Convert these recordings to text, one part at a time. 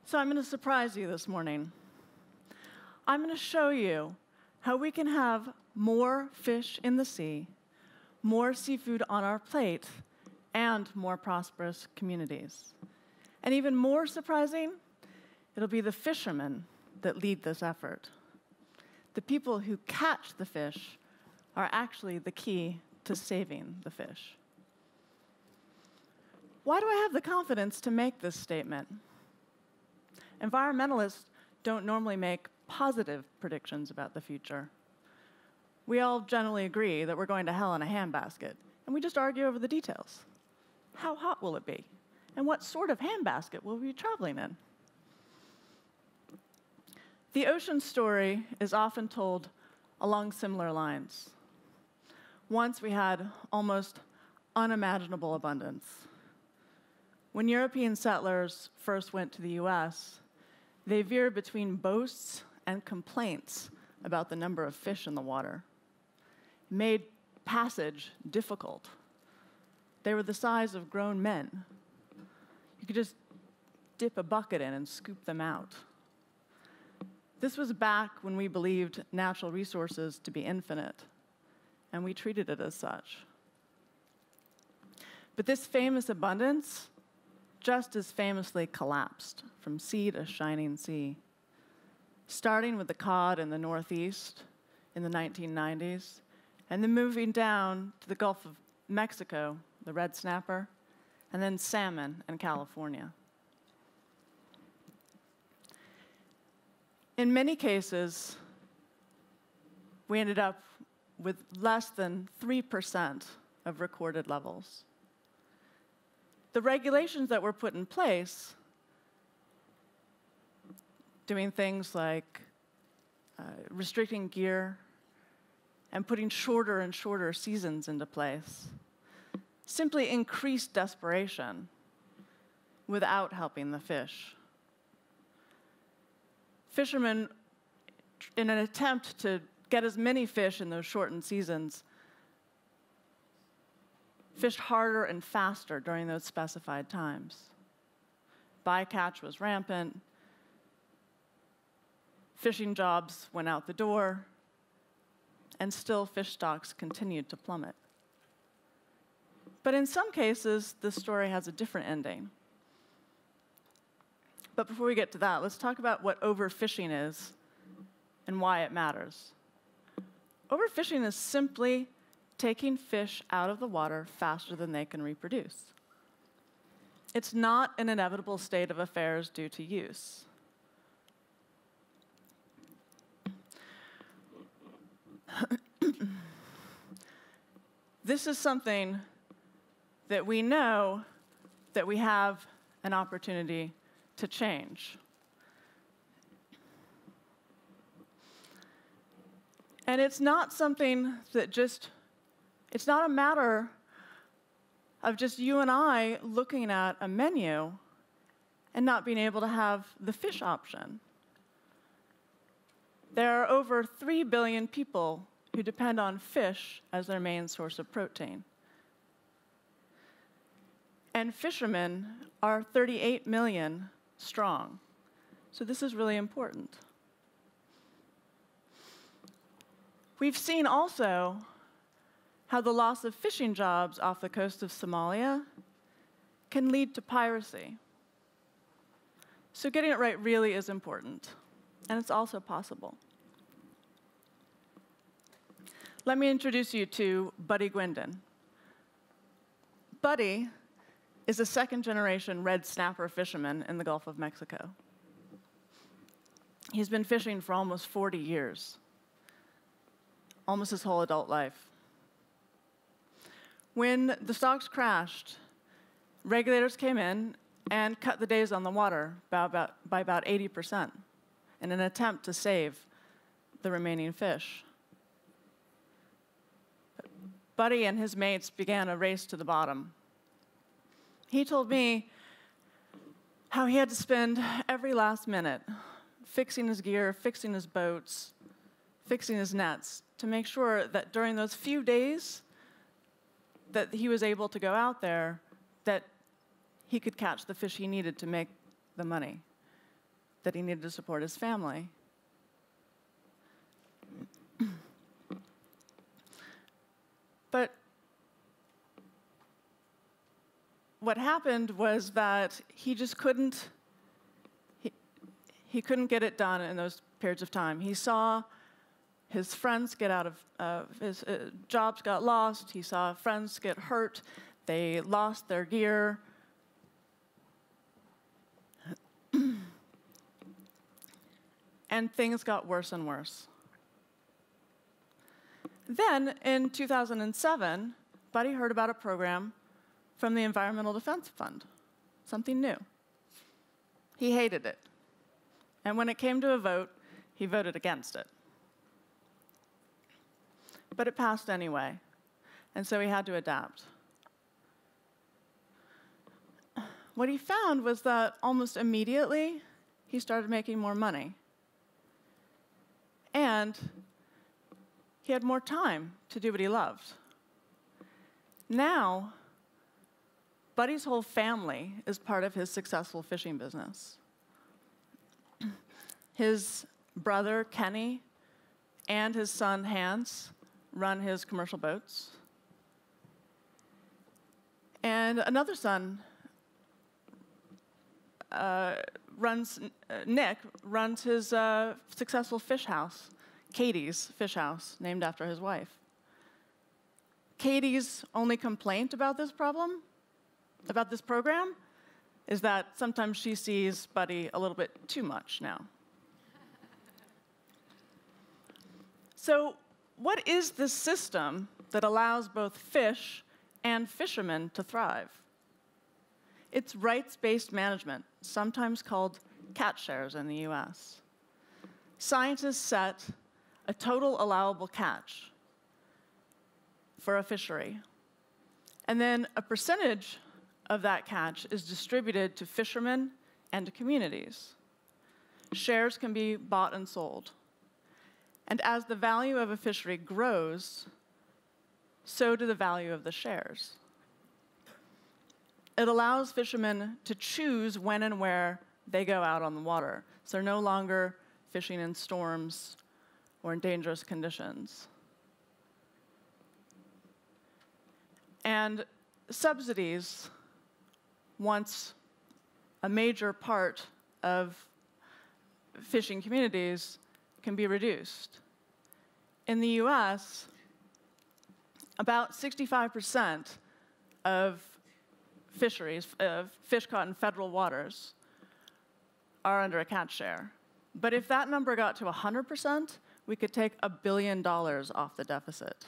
So I'm going to surprise you this morning. I'm going to show you how we can have more fish in the sea, more seafood on our plate, and more prosperous communities. And even more surprising, it'll be the fishermen that lead this effort. The people who catch the fish are actually the key to saving the fish. Why do I have the confidence to make this statement? Environmentalists don't normally make positive predictions about the future. We all generally agree that we're going to hell in a handbasket, and we just argue over the details. How hot will it be? And what sort of handbasket will we be traveling in? The ocean story is often told along similar lines. Once we had almost unimaginable abundance. When European settlers first went to the US, they veered between boasts and complaints about the number of fish in the water. It made passage difficult. They were the size of grown men. You could just dip a bucket in and scoop them out. This was back when we believed natural resources to be infinite, and we treated it as such. But this famous abundance just as famously collapsed from sea to shining sea, starting with the cod in the Northeast in the 1990s, and then moving down to the Gulf of Mexico, the red snapper, and then salmon in California. In many cases, we ended up with less than 3% of recorded levels. The regulations that were put in place, doing things like restricting gear and putting shorter and shorter seasons into place, simply increased desperation without helping the fish. Fishermen, in an attempt to get as many fish in those shortened seasons, fished harder and faster during those specified times. Bycatch was rampant. Fishing jobs went out the door, and still fish stocks continued to plummet. But in some cases, the story has a different ending. But before we get to that, let's talk about what overfishing is and why it matters. Overfishing is simply taking fish out of the water faster than they can reproduce. It's not an inevitable state of affairs due to use. This is something that we know that we have an opportunity to change. And it's not something that it's not a matter of just you and I looking at a menu and not being able to have the fish option. There are over 3 billion people who depend on fish as their main source of protein. And fishermen are 38 million strong. So this is really important. We've seen also how the loss of fishing jobs off the coast of Somalia can lead to piracy. So getting it right really is important, and it's also possible. Let me introduce you to Buddy Gwendon. Buddy is a second-generation red snapper fisherman in the Gulf of Mexico. He's been fishing for almost 40 years, almost his whole adult life. When the stocks crashed, regulators came in and cut the days on the water by about 80% in an attempt to save the remaining fish. Buddy and his mates began a race to the bottom. He told me how he had to spend every last minute fixing his gear, fixing his boats, fixing his nets to make sure that during those few days that he was able to go out there, that he could catch the fish he needed to make the money. that he needed to support his family. But what happened was that he just couldn't, he couldn't get it done in those periods of time. He saw his friends get out of, his jobs got lost. He saw friends get hurt. They lost their gear. And things got worse and worse. Then, in 2007, Buddy heard about a program from the Environmental Defense Fund, something new. He hated it. And when it came to a vote, he voted against it. But it passed anyway, and so he had to adapt. What he found was that almost immediately, he started making more money. And he had more time to do what he loved. Now, Buddy's whole family is part of his successful fishing business. His brother, Kenny, and his son, Hans, run his commercial boats. And another son, Nick, runs his successful fish house, Katie's Fish House, named after his wife. Katie's only complaint about this program, is that sometimes she sees Buddy a little bit too much now. So what is this system that allows both fish and fishermen to thrive? It's rights-based management, sometimes called catch shares in the US. Scientists set a total allowable catch for a fishery. And then a percentage of that catch is distributed to fishermen and to communities. Shares can be bought and sold. And as the value of a fishery grows, so do the value of the shares. It allows fishermen to choose when and where they go out on the water. So they're no longer fishing in storms or in dangerous conditions. And subsidies, once a major part of fishing communities, can be reduced. In the US, about 65% of fisheries, fish caught in federal waters, are under a catch share. But if that number got to 100%, we could take $1 billion off the deficit.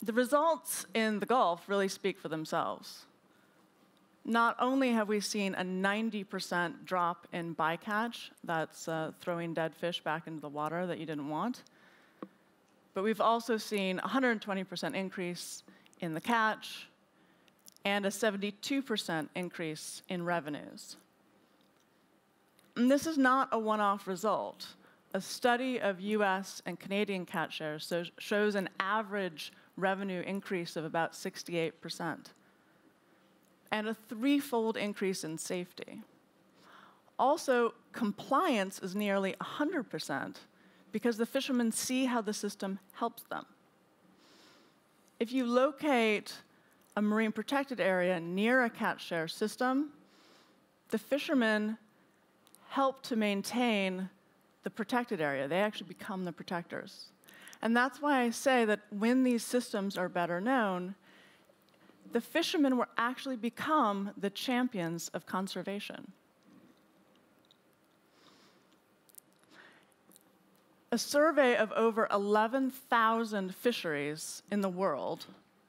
The results in the Gulf really speak for themselves. Not only have we seen a 90% drop in bycatch, that's throwing dead fish back into the water that you didn't want, but we've also seen a 120% increase in the catch and a 72% increase in revenues. And this is not a one-off result. A study of US and Canadian catch shares shows an average revenue increase of about 68%, and a threefold increase in safety. Also, compliance is nearly 100% because the fishermen see how the system helps them. If you locate a marine protected area near a catch share system, the fishermen help to maintain the protected area. They actually become the protectors. And that's why I say that when these systems are better known, the fishermen will actually become the champions of conservation. A survey of over 11,000 fisheries in the world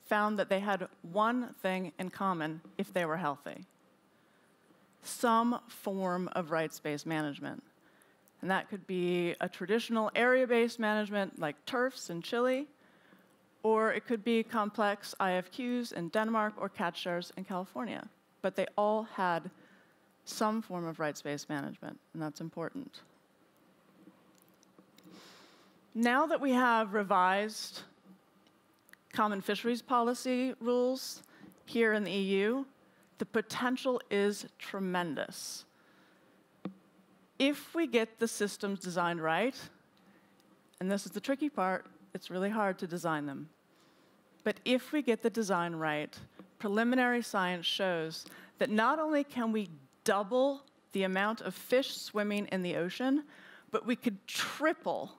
found that they had one thing in common if they were healthy: some form of rights-based management. And that could be a traditional area-based management like turfs in Chile, or it could be complex IFQs in Denmark or catch shares in California. But they all had some form of rights-based management, and that's important. Now that we have revised common fisheries policy rules here in the EU The potential is tremendous. If we get the systems designed right, and this is the tricky part, it's really hard to design them. But if we get the design right, preliminary science shows that not only can we double the amount of fish swimming in the ocean, but we could triple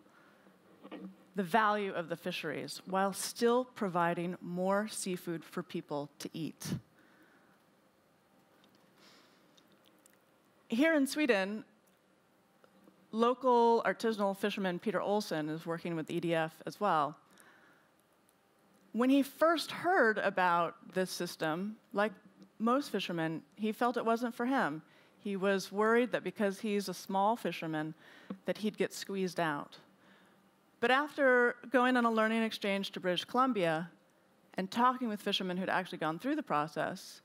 the value of the fisheries while still providing more seafood for people to eat. Here in Sweden, local artisanal fisherman Peter Olsen is working with EDF as well. When he first heard about this system, like most fishermen, he felt it wasn't for him. He was worried that because he's a small fisherman, that he'd get squeezed out. But after going on a learning exchange to British Columbia and talking with fishermen who'd actually gone through the process,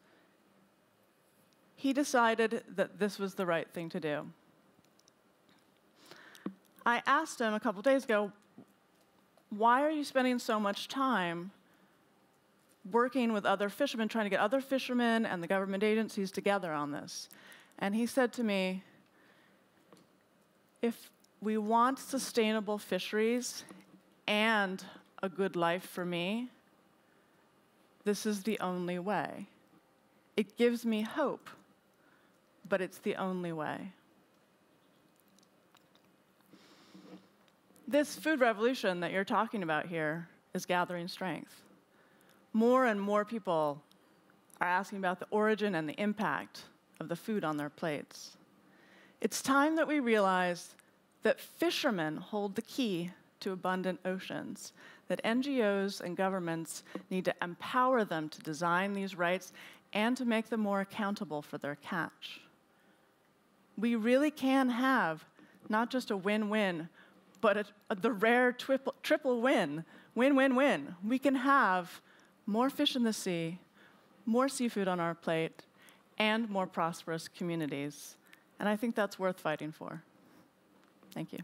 he decided that this was the right thing to do. I asked him a couple days ago, why are you spending so much time working with other fishermen, trying to get other fishermen and the government agencies together on this? And he said to me, if we want sustainable fisheries and a good life for me, this is the only way. It gives me hope, but it's the only way. This food revolution that you're talking about here is gathering strength. More and more people are asking about the origin and the impact of the food on their plates. It's time that we realize that fishermen hold the key to abundant oceans, that NGOs and governments need to empower them to design these rights and to make them more accountable for their catch. We really can have not just a win-win, but the rare triple win, win-win-win. We can have more fish in the sea, more seafood on our plate, and more prosperous communities. And I think that's worth fighting for. Thank you.